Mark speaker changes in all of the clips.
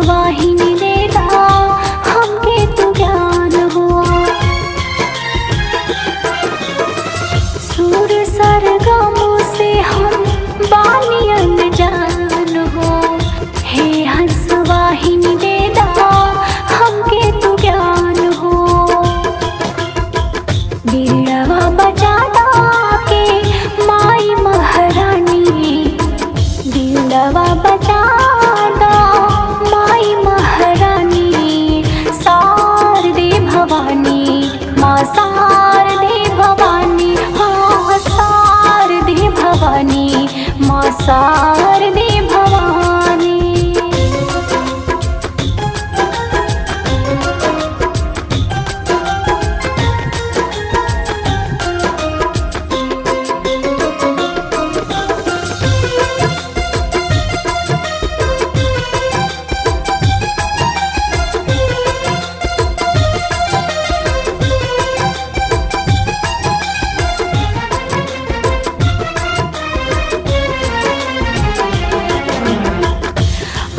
Speaker 1: वाहिनी देदा हमके तू ज्ञान हो। सुर सरगम से हम बानी अनजान हो। हे हंस वाहिनी देदा हमके तू ज्ञान हो। बीड़वा बजादा के माई महारानी, बीड़वा बजादा माई महारानी। शारदे भवानी माँ शारदे भवानी, हाँ शारदे भवानी माँ शारदे भवानी।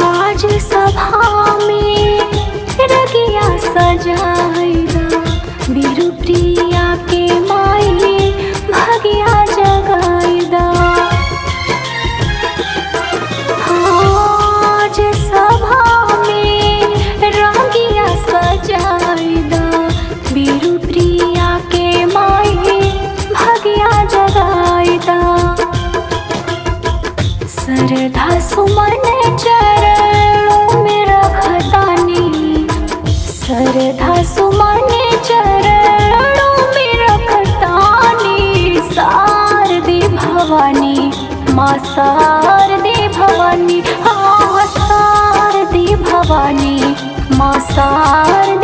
Speaker 1: आज सभा में रगिया सजाइदा, बीरु प्रिया के माई भगिया जगाइदा। आज सभा में रगिया सजाइदा, बीरु प्रिया के माई भगिया जगाइदा। श्रद्धा सुमन चरणों में रखतानी, श्रद्धा सुमन चरणों में रखतानी। शारदे भवानी माँ शारदे भवानी, हाँ शारदे भवानी माँ शारदे